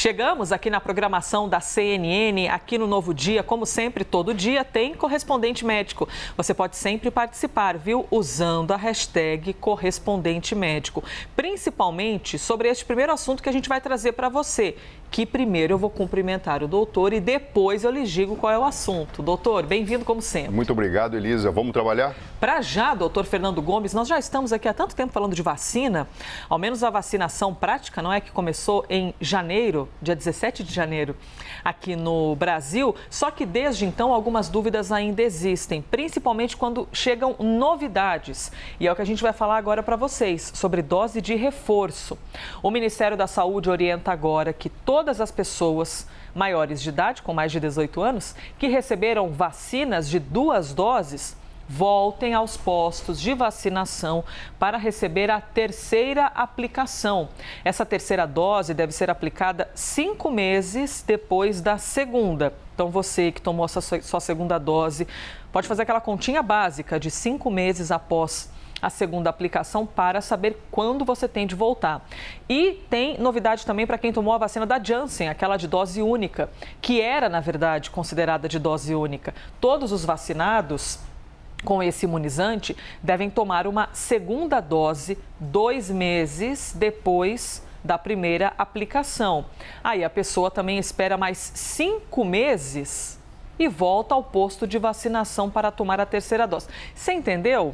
Chegamos aqui na programação da CNN, aqui no Novo Dia, como sempre, todo dia tem correspondente médico. Você pode sempre participar, viu? Usando a hashtag correspondente médico. Principalmente sobre este primeiro assunto que a gente vai trazer para você. Que primeiro eu vou cumprimentar o doutor e depois eu lhes digo qual é o assunto. Doutor, bem-vindo como sempre. Muito obrigado, Elisa. Vamos trabalhar? Para já, doutor Fernando Gomes, nós já estamos aqui há tanto tempo falando de vacina, ao menos a vacinação prática, não é? Que começou em janeiro, dia 17 de janeiro, aqui no Brasil. Só que desde então algumas dúvidas ainda existem, principalmente quando chegam novidades. E é o que a gente vai falar agora para vocês, sobre dose de reforço. O Ministério da Saúde orienta agora que todas as pessoas maiores de idade, com mais de 18 anos, que receberam vacinas de 2 doses, voltem aos postos de vacinação para receber a terceira aplicação. Essa terceira dose deve ser aplicada 5 meses depois da segunda. Então, você que tomou sua segunda dose, pode fazer aquela continha básica de 5 meses após a segunda aplicação para saber quando você tem de voltar. E tem novidade também para quem tomou a vacina da Janssen, aquela de dose única, que era, na verdade, considerada de dose única. Todos os vacinados com esse imunizante devem tomar uma segunda dose 2 meses depois da primeira aplicação. Aí a pessoa também espera mais 5 meses e volta ao posto de vacinação para tomar a terceira dose. Você entendeu?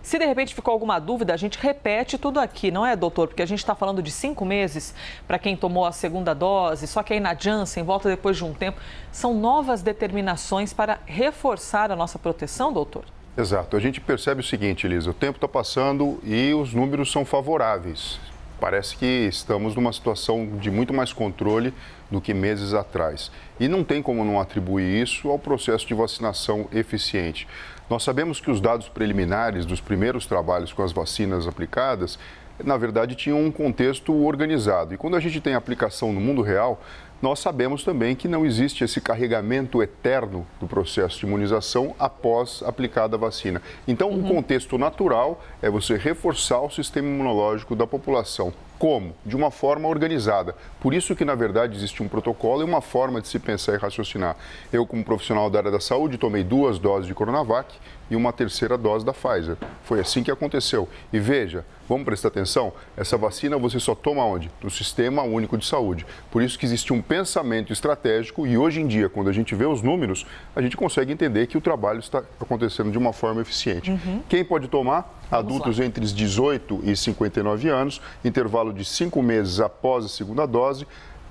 Se de repente ficou alguma dúvida, a gente repete tudo aqui, não é, doutor? Porque a gente está falando de 5 meses para quem tomou a segunda dose, só que aí na Janssen volta depois de um tempo. São novas determinações para reforçar a nossa proteção, doutor? Exato. A gente percebe o seguinte, Elisa, o tempo está passando e os números são favoráveis. Parece que estamos numa situação de muito mais controle do que meses atrás. E não tem como não atribuir isso ao processo de vacinação eficiente. Nós sabemos que os dados preliminares dos primeiros trabalhos com as vacinas aplicadas, na verdade, tinham um contexto organizado. E quando a gente tem aplicação no mundo real, nós sabemos também que não existe esse carregamento eterno do processo de imunização após aplicada a vacina. Então, o contexto natural é você reforçar o sistema imunológico da população. Como? De uma forma organizada. Por isso que, na verdade, existe um protocolo e uma forma de se pensar e raciocinar. Eu, como profissional da área da saúde, tomei 2 doses de Coronavac e uma terceira dose da Pfizer. Foi assim que aconteceu. E veja, vamos prestar atenção, essa vacina você só toma onde? No Sistema Único de Saúde. Por isso que existe um pensamento estratégico e hoje em dia, quando a gente vê os números, a gente consegue entender que o trabalho está acontecendo de uma forma eficiente. Quem pode tomar? Adultos entre 18 e 59 anos, intervalo de 5 meses após a segunda dose.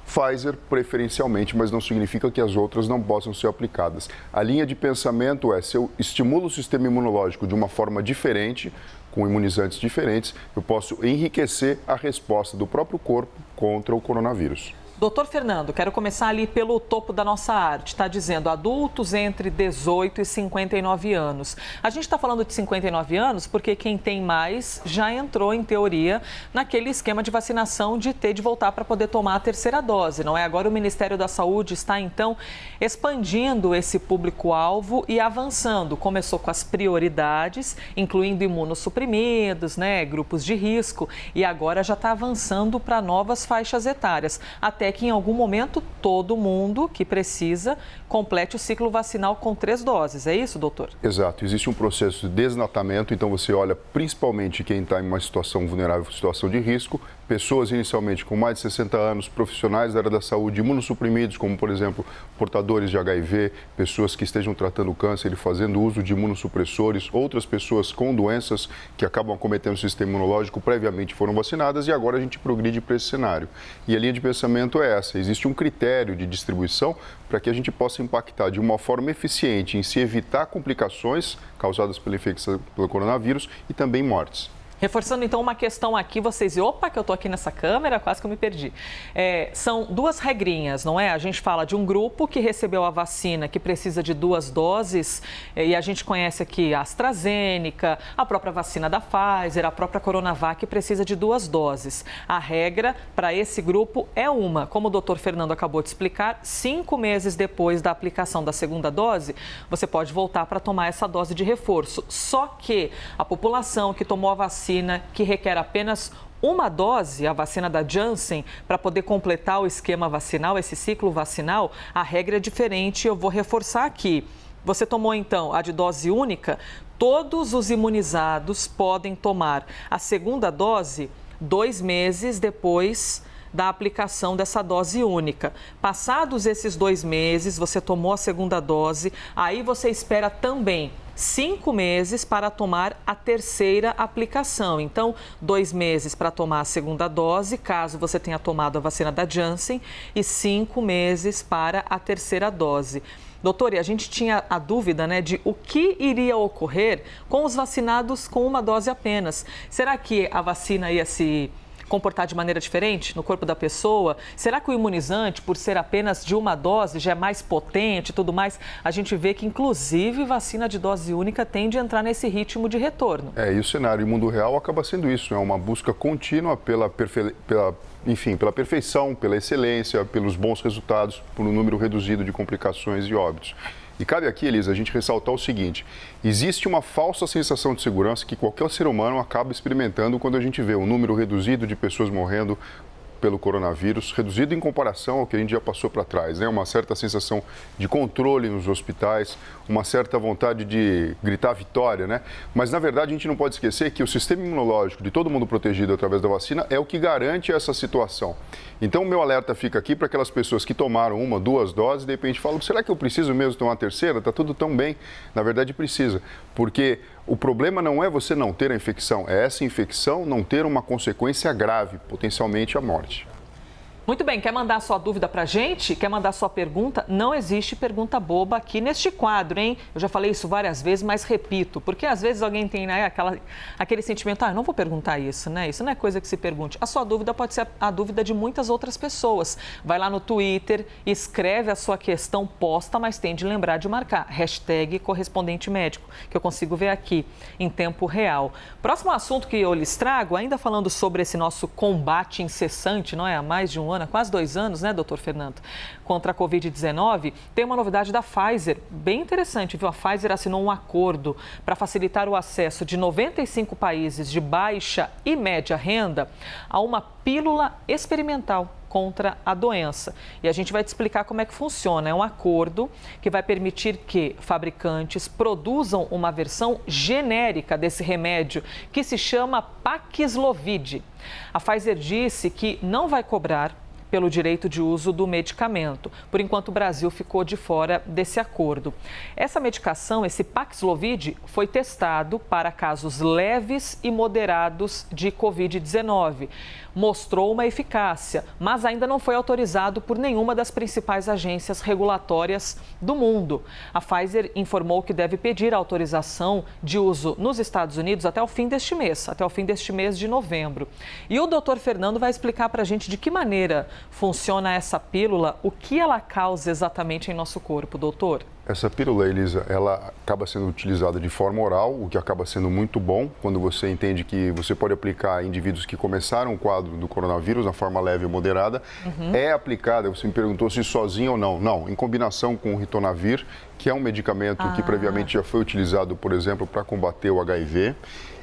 Pfizer preferencialmente, mas não significa que as outras não possam ser aplicadas. A linha de pensamento é, se eu estimulo o sistema imunológico de uma forma diferente, com imunizantes diferentes, eu posso enriquecer a resposta do próprio corpo contra o coronavírus. Doutor Fernando, quero começar ali pelo topo da nossa arte. Está dizendo adultos entre 18 e 59 anos. A gente está falando de 59 anos porque quem tem mais já entrou, em teoria, naquele esquema de vacinação de ter de voltar para poder tomar a terceira dose, não é? Agora o Ministério da Saúde está, então, expandindo esse público-alvo e avançando. Começou com as prioridades, incluindo imunossuprimidos, né, grupos de risco, e agora já está avançando para novas faixas etárias. Até que em algum momento todo mundo que precisa complete o ciclo vacinal com 3 doses. É isso, doutor? Exato. Existe um processo de desnatamento, então você olha principalmente quem está em uma situação vulnerável, situação de risco, pessoas inicialmente com mais de 60 anos, profissionais da área da saúde, imunossuprimidos, como por exemplo portadores de HIV, pessoas que estejam tratando câncer e fazendo uso de imunossupressores, outras pessoas com doenças que acabam acometendo o sistema imunológico previamente foram vacinadas e agora a gente progride para esse cenário. E a linha de pensamento é essa, existe um critério de distribuição para que a gente possa impactar de uma forma eficiente em se evitar complicações causadas pela infecção pelo coronavírus e também mortes. Reforçando, então, uma questão aqui, vocês... Opa, que eu tô aqui nessa câmera, quase que eu me perdi. São 2 regrinhas, não é? A gente fala de um grupo que recebeu a vacina, que precisa de 2 doses, e a gente conhece aqui a AstraZeneca, a própria vacina da Pfizer, a própria Coronavac, que precisa de 2 doses. A regra para esse grupo é uma. Como o doutor Fernando acabou de explicar, 5 meses depois da aplicação da segunda dose, você pode voltar para tomar essa dose de reforço. Só que a população que tomou a vacina vacina que requer apenas uma dose, a vacina da Janssen, para poder completar o esquema vacinal, esse ciclo vacinal, a regra é diferente. Eu vou reforçar aqui. Você tomou, então, a de dose única? Todos os imunizados podem tomar a segunda dose 2 meses depois da aplicação dessa dose única. Passados esses 2 meses, você tomou a segunda dose, aí você espera também 5 meses para tomar a terceira aplicação. Então, 2 meses para tomar a segunda dose, caso você tenha tomado a vacina da Janssen, e 5 meses para a terceira dose. Doutor, e a gente tinha a dúvida, né, de o que iria ocorrer com os vacinados com uma dose apenas. Será que a vacina ia se comportar de maneira diferente no corpo da pessoa? Será que o imunizante, por ser apenas de uma dose, já é mais potente e tudo mais? A gente vê que, inclusive, vacina de dose única tende a entrar nesse ritmo de retorno. E o cenário em mundo real acaba sendo isso, é uma busca contínua pela perfeição, pela excelência, pelos bons resultados, por um número reduzido de complicações e óbitos. E cabe aqui, Elisa, a gente ressaltar o seguinte: existe uma falsa sensação de segurança que qualquer ser humano acaba experimentando quando a gente vê um número reduzido de pessoas morrendo pelo coronavírus, reduzido em comparação ao que a gente já passou para trás, né? Uma certa sensação de controle nos hospitais, uma certa vontade de gritar vitória, né? Mas, na verdade, a gente não pode esquecer que o sistema imunológico de todo mundo protegido através da vacina é o que garante essa situação. Então, o meu alerta fica aqui para aquelas pessoas que tomaram 1, 2 doses e, de repente, falam: será que eu preciso mesmo tomar a terceira? Está tudo tão bem. Na verdade, precisa, porque o problema não é você não ter a infecção, é essa infecção não ter uma consequência grave, potencialmente a morte. Muito bem, quer mandar sua dúvida para a gente? Quer mandar sua pergunta? Não existe pergunta boba aqui neste quadro, hein? Eu já falei isso várias vezes, mas repito, porque às vezes alguém tem, né, aquele sentimento: eu não vou perguntar isso, né? Isso não é coisa que se pergunte. A sua dúvida pode ser a dúvida de muitas outras pessoas. Vai lá no Twitter, escreve a sua questão, posta, mas tem de lembrar de marcar #correspondente médico, que eu consigo ver aqui em tempo real. Próximo assunto que eu lhes trago, ainda falando sobre esse nosso combate incessante, não é? Há mais de um ano, há quase 2 anos, né, doutor Fernando, contra a Covid-19, tem uma novidade da Pfizer, bem interessante, viu? A Pfizer assinou um acordo para facilitar o acesso de 95 países de baixa e média renda a uma pílula experimental contra a doença. E a gente vai te explicar como é que funciona. É um acordo que vai permitir que fabricantes produzam uma versão genérica desse remédio que se chama Paxlovid. A Pfizer disse que não vai cobrar pelo direito de uso do medicamento. Por enquanto, o Brasil ficou de fora desse acordo. Essa medicação, esse Paxlovid, foi testado para casos leves e moderados de Covid-19. Mostrou uma eficácia, mas ainda não foi autorizado por nenhuma das principais agências regulatórias do mundo. A Pfizer informou que deve pedir autorização de uso nos Estados Unidos até o fim deste mês de novembro. E o doutor Fernando vai explicar para a gente de que maneira funciona essa pílula, o que ela causa exatamente em nosso corpo, doutor? Essa pílula, Elisa, ela acaba sendo utilizada de forma oral, o que acaba sendo muito bom quando você entende que você pode aplicar a indivíduos que começaram o quadro do coronavírus na forma leve ou moderada. É aplicada, você me perguntou se sozinho ou não. Não, em combinação com o ritonavir, que é um medicamento que previamente já foi utilizado, por exemplo, para combater o HIV.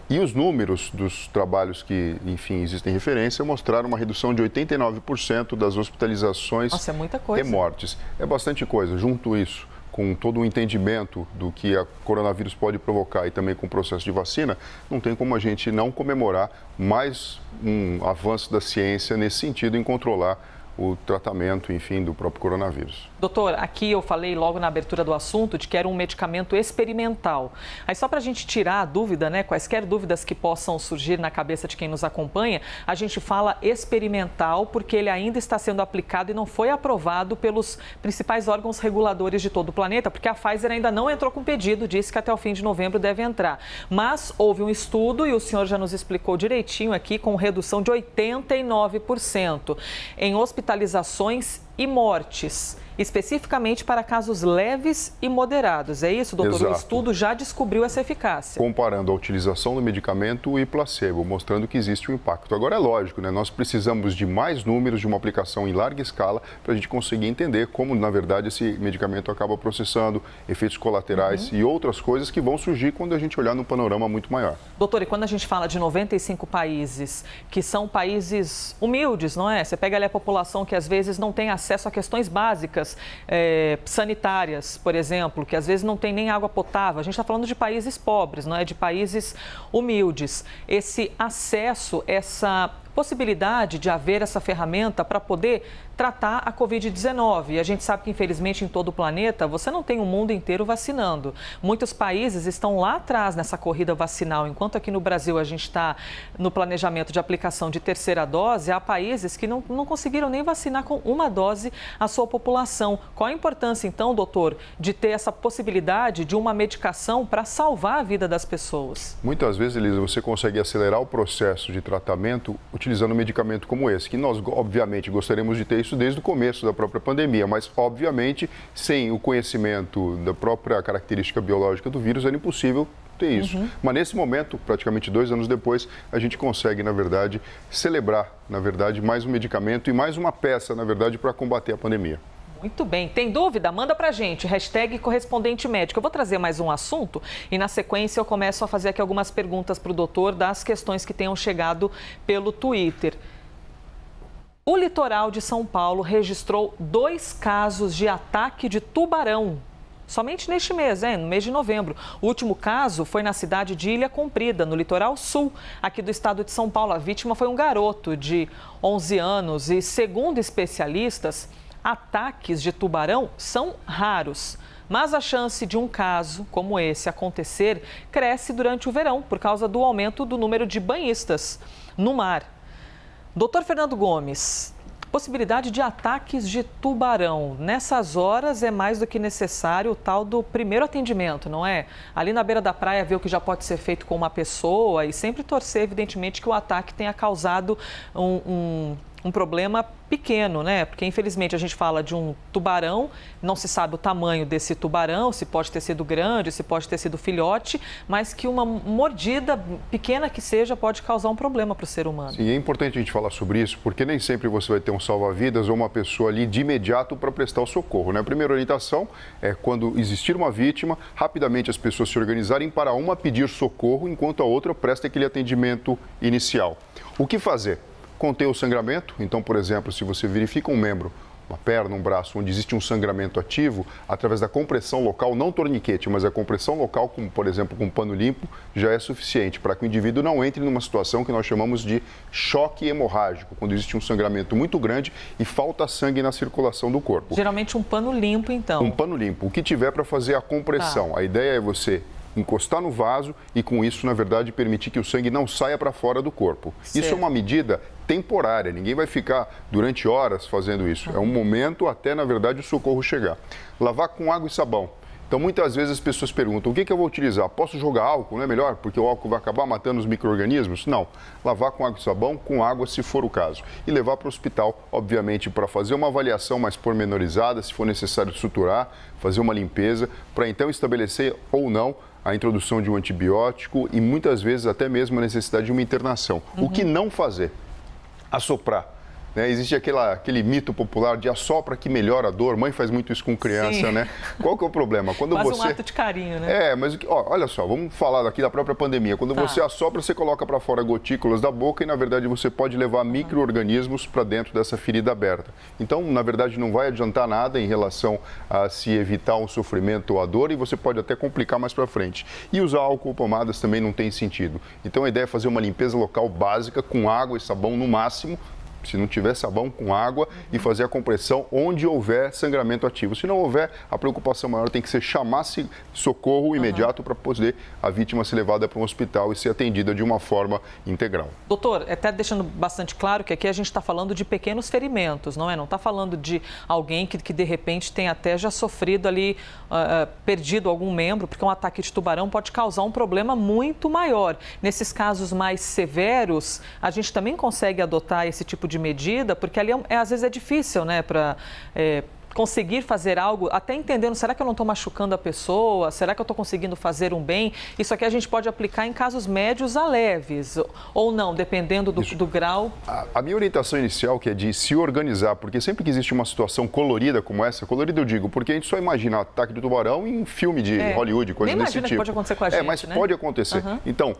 E os números dos trabalhos que, enfim, existem referência, mostraram uma redução de 89% das hospitalizações. Nossa, é muita coisa. E mortes. É bastante coisa. Junto isso, com todo o entendimento do que a coronavírus pode provocar e também com o processo de vacina, não tem como a gente não comemorar mais um avanço da ciência nesse sentido em controlar o tratamento, enfim, do próprio coronavírus. Doutor, aqui eu falei logo na abertura do assunto de que era um medicamento experimental. Aí só para a gente tirar a dúvida, né, quaisquer dúvidas que possam surgir na cabeça de quem nos acompanha, a gente fala experimental porque ele ainda está sendo aplicado e não foi aprovado pelos principais órgãos reguladores de todo o planeta, porque a Pfizer ainda não entrou com pedido, disse que até o fim de novembro deve entrar. Mas houve um estudo e o senhor já nos explicou direitinho aqui, com redução de 89% em hospitalizações e mortes. especificamente para casos leves e moderados. É isso, doutor? Exato. O estudo já descobriu essa eficácia. Comparando a utilização do medicamento e placebo, mostrando que existe um impacto. Agora é lógico, né? Nós precisamos de mais números, de uma aplicação em larga escala, para a gente conseguir entender como, na verdade, esse medicamento acaba processando efeitos colaterais e outras coisas que vão surgir quando a gente olhar num panorama muito maior. Doutor, e quando a gente fala de 95 países, que são países humildes, não é? Você pega ali a população que às vezes não tem acesso a questões básicas, sanitárias, por exemplo, que às vezes não tem nem água potável. A gente está falando de países pobres, não é? De países humildes. Esse acesso, essa possibilidade de haver essa ferramenta para poder tratar a Covid-19. E a gente sabe que, infelizmente, em todo o planeta, você não tem o mundo inteiro vacinando. Muitos países estão lá atrás nessa corrida vacinal, enquanto aqui no Brasil a gente está no planejamento de aplicação de terceira dose, há países que não conseguiram nem vacinar com uma dose a sua população. Qual a importância, então, doutor, de ter essa possibilidade de uma medicação para salvar a vida das pessoas? Muitas vezes, Elisa, você consegue acelerar o processo de tratamento utilizando um medicamento como esse, que nós, obviamente, gostaríamos de ter isso desde o começo da própria pandemia, mas, obviamente, sem o conhecimento da própria característica biológica do vírus, era impossível ter isso. Mas, nesse momento, praticamente 2 anos depois, a gente consegue, na verdade, celebrar, na verdade, mais um medicamento e mais uma peça, na verdade, para combater a pandemia. Muito bem. Tem dúvida? Manda pra gente. #correspondente médico. Eu vou trazer mais um assunto e, na sequência, eu começo a fazer aqui algumas perguntas para o doutor das questões que tenham chegado pelo Twitter. O litoral de São Paulo registrou 2 casos de ataque de tubarão. Somente neste mês, no mês de novembro. O último caso foi na cidade de Ilha Comprida, no litoral sul, aqui do estado de São Paulo. A vítima foi um garoto de 11 anos e, segundo especialistas, ataques de tubarão são raros. Mas a chance de um caso como esse acontecer cresce durante o verão, por causa do aumento do número de banhistas no mar. Doutor Fernando Gomes, possibilidade de ataques de tubarão. Nessas horas é mais do que necessário o tal do primeiro atendimento, não é? Ali na beira da praia, ver o que já pode ser feito com uma pessoa e sempre torcer, evidentemente, que o ataque tenha causado um problema pequeno, né? Porque, infelizmente, a gente fala de um tubarão, não se sabe o tamanho desse tubarão, se pode ter sido grande, se pode ter sido filhote, mas que uma mordida, pequena que seja, pode causar um problema para o ser humano. Sim, é importante a gente falar sobre isso, porque nem sempre você vai ter um salva-vidas ou uma pessoa ali de imediato para prestar o socorro, né? A primeira orientação é, quando existir uma vítima, rapidamente as pessoas se organizarem para uma pedir socorro, enquanto a outra presta aquele atendimento inicial. O que fazer? Conter o sangramento. Então, por exemplo, se você verifica um membro, uma perna, um braço, onde existe um sangramento ativo, através da compressão local, não torniquete, mas a compressão local, como, por exemplo, com um pano limpo, já é suficiente para que o indivíduo não entre numa situação que nós chamamos de choque hemorrágico, quando existe um sangramento muito grande e falta sangue na circulação do corpo. Geralmente um pano limpo, então. Um pano limpo, o que tiver para fazer a compressão. Tá. A ideia é você encostar no vaso e, com isso, na verdade, permitir que o sangue não saia para fora do corpo. Certo. Isso é uma medida temporária, ninguém vai ficar durante horas fazendo isso. É um momento até, na verdade, o socorro chegar. Lavar com água e sabão. Então, muitas vezes as pessoas perguntam, o que eu vou utilizar? Posso jogar álcool? Não é melhor? Porque o álcool vai acabar matando os micro-organismos? Não. Lavar com água e sabão, com água, se for o caso. E levar para o hospital, obviamente, para fazer uma avaliação mais pormenorizada, se for necessário suturar, fazer uma limpeza, para então estabelecer ou não a introdução de um antibiótico e muitas vezes até mesmo a necessidade de uma internação. O que não fazer? Assoprar. Né? Existe aquele mito popular de assopra que melhora a dor. Mãe faz muito isso com criança, Sim. né? Qual que é o problema? Quando Quase você... um ato de carinho, né? Mas olha só, vamos falar aqui da própria pandemia. Quando você assopra, você coloca para fora gotículas da boca e, na verdade, você pode levar micro-organismos para dentro dessa ferida aberta. Então, na verdade, não vai adiantar nada em relação a se evitar um sofrimento ou a dor e você pode até complicar mais para frente. E usar álcool ou pomadas também não tem sentido. Então, a ideia é fazer uma limpeza local básica com água e sabão no máximo, se não tiver sabão, com água, e fazer a compressão onde houver sangramento ativo. Se não houver, a preocupação maior tem que ser chamar socorro imediato para poder a vítima ser levada para um hospital e ser atendida de uma forma integral. Doutor, até deixando bastante claro que aqui a gente está falando de pequenos ferimentos, não é? Não está falando de alguém que de repente tem até já sofrido ali, perdido algum membro, porque um ataque de tubarão pode causar um problema muito maior. Nesses casos mais severos, a gente também consegue adotar esse tipo de medida, porque ali às vezes é difícil, né, para conseguir fazer algo, até entendendo, será que eu não estou machucando a pessoa? Será que eu estou conseguindo fazer um bem? Isso aqui a gente pode aplicar em casos médios a leves, ou não, dependendo do grau. A minha orientação inicial, que é de se organizar, porque sempre que existe uma situação colorida como essa, colorida eu digo, porque a gente só imagina ataque do tubarão em filme de Hollywood, coisa desse tipo. Nem imagina que pode acontecer com a gente, mas né? pode acontecer. Então,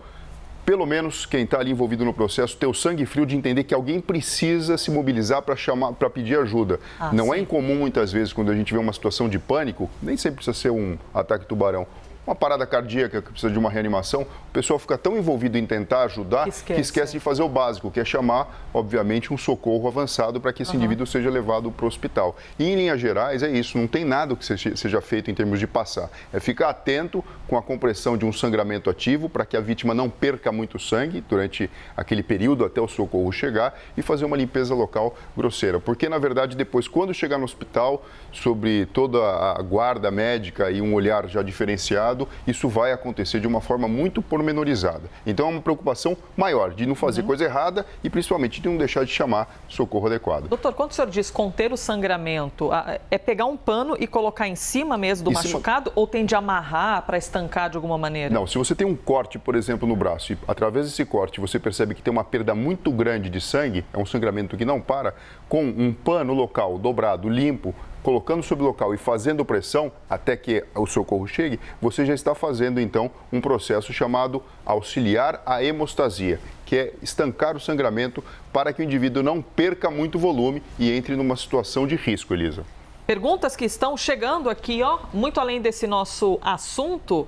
pelo menos quem está ali envolvido no processo, ter o sangue frio de entender que alguém precisa se mobilizar para pedir ajuda. Não é incomum, muitas vezes, quando a gente vê uma situação de pânico, nem sempre precisa ser um ataque tubarão, uma parada cardíaca que precisa de uma reanimação, o pessoal fica tão envolvido em tentar ajudar que esquece de fazer o básico, que é chamar, obviamente, um socorro avançado para que esse indivíduo seja levado para o hospital. E, em linhas gerais, é isso, não tem nada que seja feito em termos de passar. É ficar atento com a compressão de um sangramento ativo para que a vítima não perca muito sangue durante aquele período até o socorro chegar e fazer uma limpeza local grosseira. Porque, na verdade, depois, quando chegar no hospital, sobre toda a guarda médica e um olhar já diferenciado, isso vai acontecer de uma forma muito pormenorizada. Então é uma preocupação maior de não fazer coisa errada e principalmente de não deixar de chamar socorro adequado. Doutor, quando o senhor diz conter o sangramento, é pegar um pano e colocar em cima mesmo do machucado ou tem de amarrar para estancar de alguma maneira? Não, se você tem um corte, por exemplo, no braço e através desse corte você percebe que tem uma perda muito grande de sangue, é um sangramento que não para, com um pano local dobrado, limpo, colocando sobre o local e fazendo pressão até que o socorro chegue, você já está fazendo, então, um processo chamado auxiliar à hemostasia, que é estancar o sangramento para que o indivíduo não perca muito volume e entre numa situação de risco, Elisa. Perguntas que estão chegando aqui, ó, muito além desse nosso assunto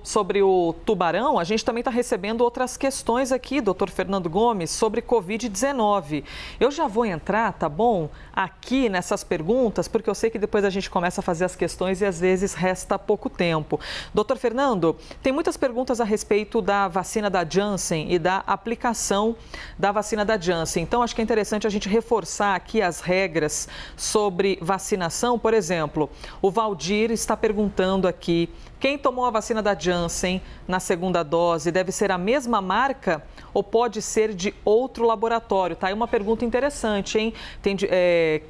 sobre o tubarão, a gente também está recebendo outras questões aqui, doutor Fernando Gomes, sobre Covid-19. Eu já vou entrar, tá bom, aqui nessas perguntas, porque eu sei que depois a gente começa a fazer as questões e às vezes resta pouco tempo. Doutor Fernando, tem muitas perguntas a respeito da vacina da Janssen e da aplicação da vacina da Janssen. Então, acho que é interessante a gente reforçar aqui as regras sobre vacinação. Por exemplo, o Valdir está perguntando aqui, quem tomou a vacina da Janssen na segunda dose deve ser a mesma marca ou pode ser de outro laboratório? Tá aí uma pergunta interessante, hein?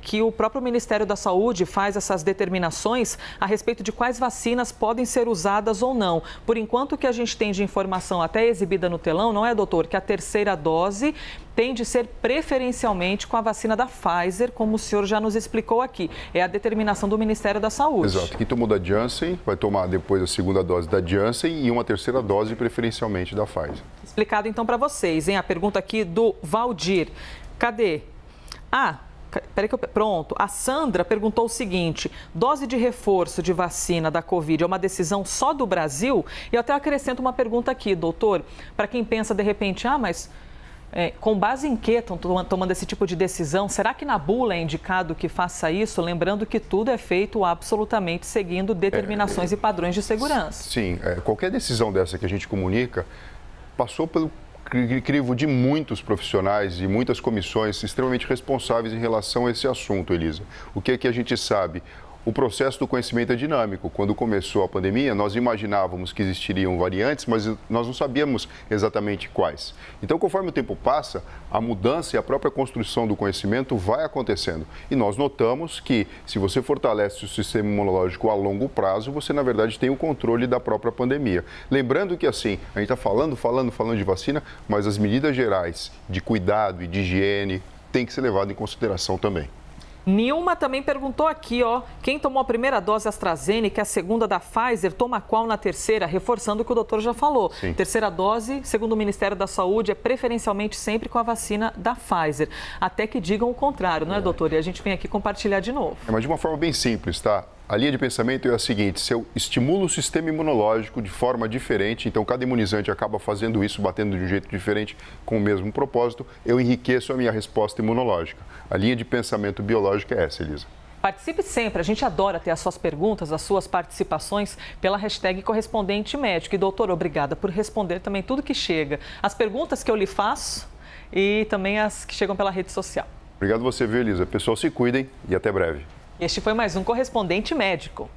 Que o próprio Ministério da Saúde faz essas determinações a respeito de quais vacinas podem ser usadas ou não. Por enquanto, o que a gente tem de informação até exibida no telão, não é, doutor? Que a terceira dose tem de ser preferencialmente com a vacina da Pfizer, como o senhor já nos explicou aqui. É a determinação do Ministério da Saúde. Exato. Quem tomou da Janssen vai tomar depois a segunda dose da Janssen e uma terceira dose preferencialmente da Pfizer. Explicado então para vocês, hein? A pergunta aqui do Valdir. Cadê? Pronto. A Sandra perguntou o seguinte: dose de reforço de vacina da Covid é uma decisão só do Brasil? E eu até acrescento uma pergunta aqui, doutor, para quem pensa de repente, com base em que estão tomando esse tipo de decisão? Será que na bula é indicado que faça isso? Lembrando que tudo é feito absolutamente seguindo determinações e padrões de segurança. Sim, qualquer decisão dessa que a gente comunica passou pelo crivo de muitos profissionais e muitas comissões extremamente responsáveis em relação a esse assunto, Elisa. O que é que a gente sabe? O processo do conhecimento é dinâmico. Quando começou a pandemia, nós imaginávamos que existiriam variantes, mas nós não sabíamos exatamente quais. Então, conforme o tempo passa, a mudança e a própria construção do conhecimento vai acontecendo. E nós notamos que, se você fortalece o sistema imunológico a longo prazo, você, na verdade, tem o controle da própria pandemia. Lembrando que, assim, a gente está falando de vacina, mas as medidas gerais de cuidado e de higiene têm que ser levadas em consideração também. Nilma também perguntou aqui, quem tomou a primeira dose AstraZeneca e a segunda da Pfizer, toma qual na terceira? Reforçando o que o doutor já falou. Sim. Terceira dose, segundo o Ministério da Saúde, é preferencialmente sempre com a vacina da Pfizer. Até que digam o contrário, não é, doutor? E a gente vem aqui compartilhar de novo. Mas de uma forma bem simples, tá? A linha de pensamento é a seguinte: se eu estimulo o sistema imunológico de forma diferente, então cada imunizante acaba fazendo isso, batendo de um jeito diferente, com o mesmo propósito, eu enriqueço a minha resposta imunológica. A linha de pensamento biológica é essa, Elisa. Participe sempre, a gente adora ter as suas perguntas, as suas participações pela hashtag Correspondente Médico. E doutor, obrigada por responder também tudo que chega. As perguntas que eu lhe faço e também as que chegam pela rede social. Obrigado você, viu, Elisa? Pessoal, se cuidem e até breve. Este foi mais um Correspondente Médico.